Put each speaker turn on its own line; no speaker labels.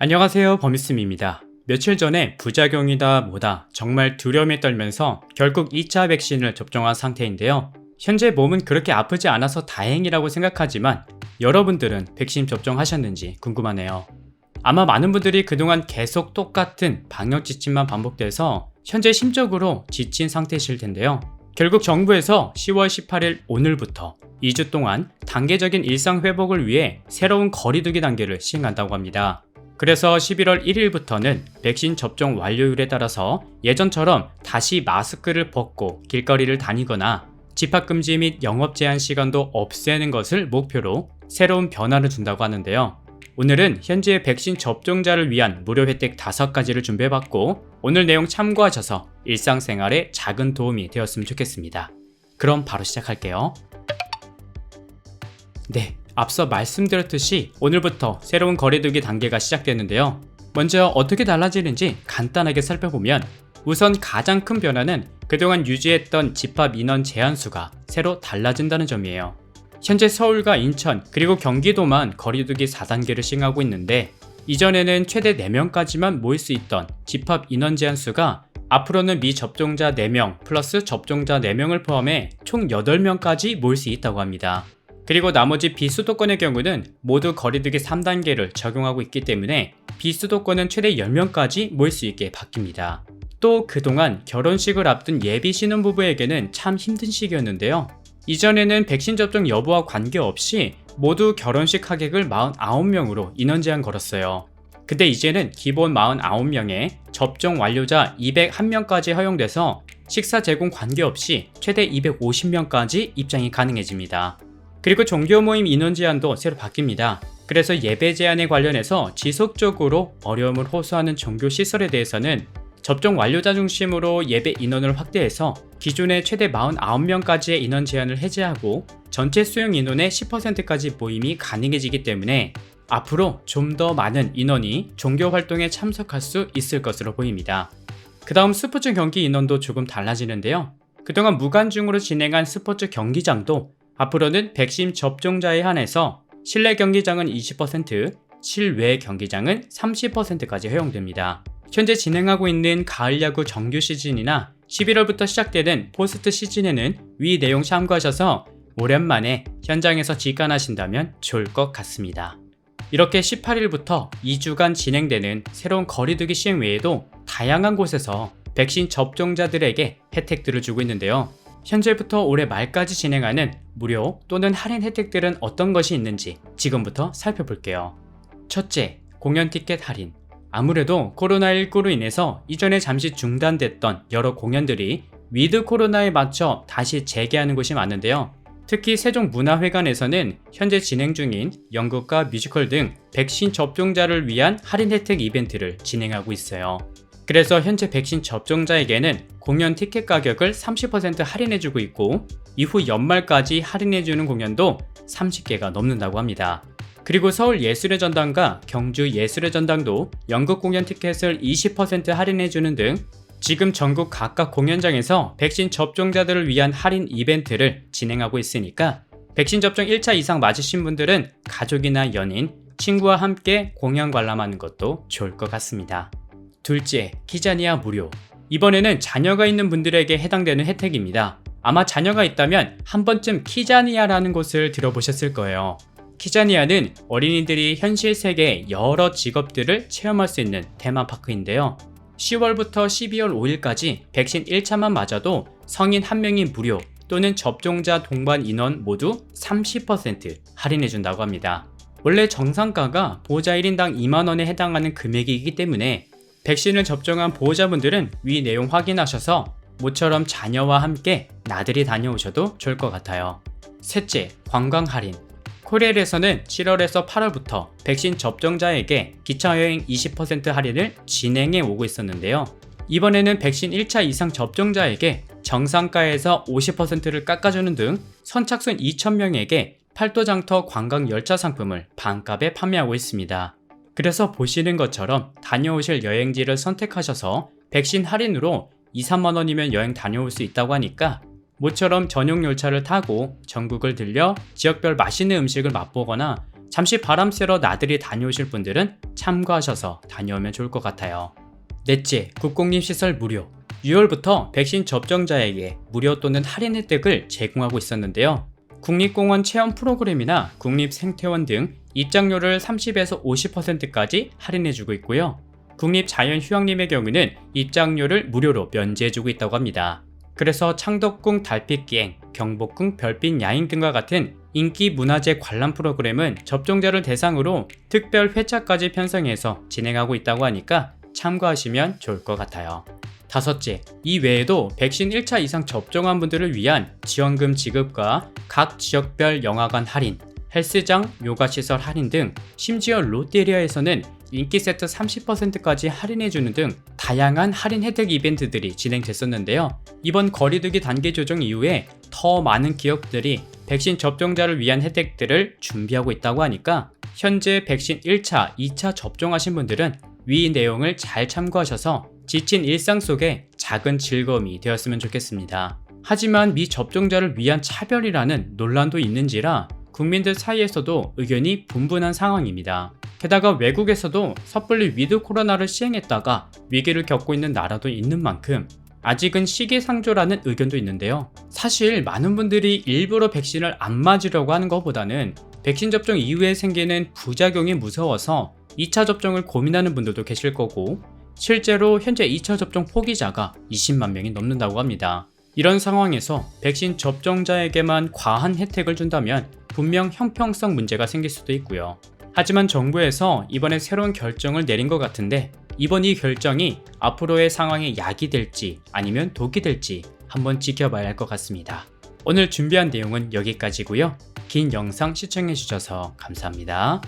안녕하세요, 범이스입니다. 며칠 전에 부작용이다 뭐다 정말 두려움에 떨면서 결국 2차 백신을 접종한 상태인데요. 현재 몸은 그렇게 아프지 않아서 다행이라고 생각하지만 여러분들은 백신 접종하셨는지 궁금하네요. 아마 많은 분들이 그동안 계속 똑같은 방역 지침만 반복돼서 현재 심적으로 지친 상태이실 텐데요. 결국 정부에서 10월 18일 오늘부터 2주 동안 단계적인 일상 회복을 위해 새로운 거리두기 단계를 시행한다고 합니다. 그래서 11월 1일부터는 백신 접종 완료율에 따라서 예전처럼 다시 마스크를 벗고 길거리를 다니거나 집합금지 및 영업 제한 시간도 없애는 것을 목표로 새로운 변화를 준다고 하는데요. 오늘은 현재 백신 접종자를 위한 무료 혜택 5가지를 준비해봤고 오늘 내용 참고하셔서 일상생활에 작은 도움이 되었으면 좋겠습니다. 그럼 바로 시작할게요. 네, 앞서 말씀드렸듯이 오늘부터 새로운 거리두기 단계가 시작되는데요. 먼저 어떻게 달라지는지 간단하게 살펴보면 우선 가장 큰 변화는 그동안 유지했던 집합 인원 제한 수가 새로 달라진다는 점이에요. 현재 서울과 인천 그리고 경기도만 거리두기 4단계를 시행하고 있는데 이전에는 최대 4명까지만 모일 수 있던 집합 인원 제한 수가 앞으로는 미접종자 4명 플러스 접종자 4명을 포함해 총 8명까지 모일 수 있다고 합니다. 그리고 나머지 비수도권의 경우는 모두 거리두기 3단계를 적용하고 있기 때문에 비수도권은 최대 10명까지 모일 수 있게 바뀝니다. 또 그동안 결혼식을 앞둔 예비 신혼부부에게는 참 힘든 시기였는데요. 이전에는 백신 접종 여부와 관계없이 모두 결혼식 하객을 49명으로 인원 제한 걸었어요. 근데 이제는 기본 49명에 접종 완료자 201명까지 허용돼서 식사 제공 관계없이 최대 250명까지 입장이 가능해집니다. 그리고 종교 모임 인원 제한도 새로 바뀝니다. 그래서 예배 제한에 관련해서 지속적으로 어려움을 호소하는 종교 시설에 대해서는 접종 완료자 중심으로 예배 인원을 확대해서 기존의 최대 49명까지의 인원 제한을 해제하고 전체 수용 인원의 10%까지 모임이 가능해지기 때문에 앞으로 좀 더 많은 인원이 종교 활동에 참석할 수 있을 것으로 보입니다. 그 다음 스포츠 경기 인원도 조금 달라지는데요. 그동안 무관중으로 진행한 스포츠 경기장도 앞으로는 백신 접종자에 한해서 실내 경기장은 20%, 실외 경기장은 30%까지 허용됩니다. 현재 진행하고 있는 가을 야구 정규 시즌이나 11월부터 시작되는 포스트 시즌에는 위 내용 참고하셔서 오랜만에 현장에서 직관하신다면 좋을 것 같습니다. 이렇게 18일부터 2주간 진행되는 새로운 거리두기 시행 외에도 다양한 곳에서 백신 접종자들에게 혜택들을 주고 있는데요. 현재부터 올해 말까지 진행하는 무료 또는 할인 혜택들은 어떤 것이 있는지 지금부터 살펴볼게요. 첫째, 공연 티켓 할인. 아무래도 코로나19로 인해서 이전에 잠시 중단됐던 여러 공연들이 위드 코로나에 맞춰 다시 재개하는 곳이 많은데요. 특히 세종문화회관에서는 현재 진행 중인 연극과 뮤지컬 등 백신 접종자를 위한 할인 혜택 이벤트를 진행하고 있어요. 그래서 현재 백신 접종자에게는 공연 티켓 가격을 30% 할인해주고 있고 이후 연말까지 할인해주는 공연도 30개가 넘는다고 합니다. 그리고 서울예술의 전당과 경주예술의 전당도 연극 공연 티켓을 20% 할인해주는 등 지금 전국 각각 공연장에서 백신 접종자들을 위한 할인 이벤트를 진행하고 있으니까 백신 접종 1차 이상 맞으신 분들은 가족이나 연인, 친구와 함께 공연 관람하는 것도 좋을 것 같습니다. 둘째, 키자니아 무료. 이번에는 자녀가 있는 분들에게 해당되는 혜택입니다. 아마 자녀가 있다면 한 번쯤 키자니아라는 곳을 들어보셨을 거예요. 키자니아는 어린이들이 현실 세계의 여러 직업들을 체험할 수 있는 테마파크인데요. 10월부터 12월 5일까지 백신 1차만 맞아도 성인 1명이 무료 또는 접종자 동반 인원 모두 30% 할인해준다고 합니다. 원래 정상가가 보호자 1인당 2만원에 해당하는 금액이기 때문에 백신을 접종한 보호자분들은 위 내용 확인하셔서 모처럼 자녀와 함께 나들이 다녀오셔도 좋을 것 같아요. 셋째, 관광 할인. 코레일에서는 7월에서 8월부터 백신 접종자에게 기차여행 20% 할인을 진행해 오고 있었는데요. 이번에는 백신 1차 이상 접종자에게 정상가에서 50%를 깎아주는 등 선착순 2,000명에게 팔도장터 관광 열차 상품을 반값에 판매하고 있습니다. 그래서 보시는 것처럼 다녀오실 여행지를 선택하셔서 백신 할인으로 2, 3만 원이면 여행 다녀올 수 있다고 하니까 모처럼 전용 열차를 타고 전국을 들려 지역별 맛있는 음식을 맛보거나 잠시 바람 쐬러 나들이 다녀오실 분들은 참고하셔서 다녀오면 좋을 것 같아요. 넷째, 국공립시설 무료. 6월부터 백신 접종자에게 무료 또는 할인 혜택을 제공하고 있었는데요. 국립공원 체험 프로그램이나 국립생태원 등 입장료를 30에서 50%까지 할인해주고 있고요. 국립자연휴양림의 경우는 입장료를 무료로 면제해주고 있다고 합니다. 그래서 창덕궁 달빛기행, 경복궁 별빛 야행 등과 같은 인기 문화재 관람 프로그램은 접종자를 대상으로 특별 회차까지 편성해서 진행하고 있다고 하니까 참고하시면 좋을 것 같아요. 다섯째, 이 외에도 백신 1차 이상 접종한 분들을 위한 지원금 지급과 각 지역별 영화관 할인, 헬스장, 요가시설 할인 등 심지어 롯데리아에서는 인기 세트 30%까지 할인해주는 등 다양한 할인 혜택 이벤트들이 진행됐었는데요. 이번 거리두기 단계 조정 이후에 더 많은 기업들이 백신 접종자를 위한 혜택들을 준비하고 있다고 하니까 현재 백신 1차, 2차 접종하신 분들은 위 내용을 잘 참고하셔서 지친 일상 속에 작은 즐거움이 되었으면 좋겠습니다. 하지만 미접종자를 위한 차별이라는 논란도 있는지라 국민들 사이에서도 의견이 분분한 상황입니다. 게다가 외국에서도 섣불리 위드 코로나를 시행했다가 위기를 겪고 있는 나라도 있는 만큼 아직은 시기상조라는 의견도 있는데요. 사실 많은 분들이 일부러 백신을 안 맞으려고 하는 것보다는 백신 접종 이후에 생기는 부작용이 무서워서 2차 접종을 고민하는 분들도 계실 거고, 실제로 현재 2차 접종 포기자가 20만 명이 넘는다고 합니다. 이런 상황에서 백신 접종자에게만 과한 혜택을 준다면 분명 형평성 문제가 생길 수도 있고요. 하지만 정부에서 이번에 새로운 결정을 내린 것 같은데, 이번 이 결정이 앞으로의 상황에 약이 될지 아니면 독이 될지 한번 지켜봐야 할 것 같습니다. 오늘 준비한 내용은 여기까지고요. 긴 영상 시청해주셔서 감사합니다.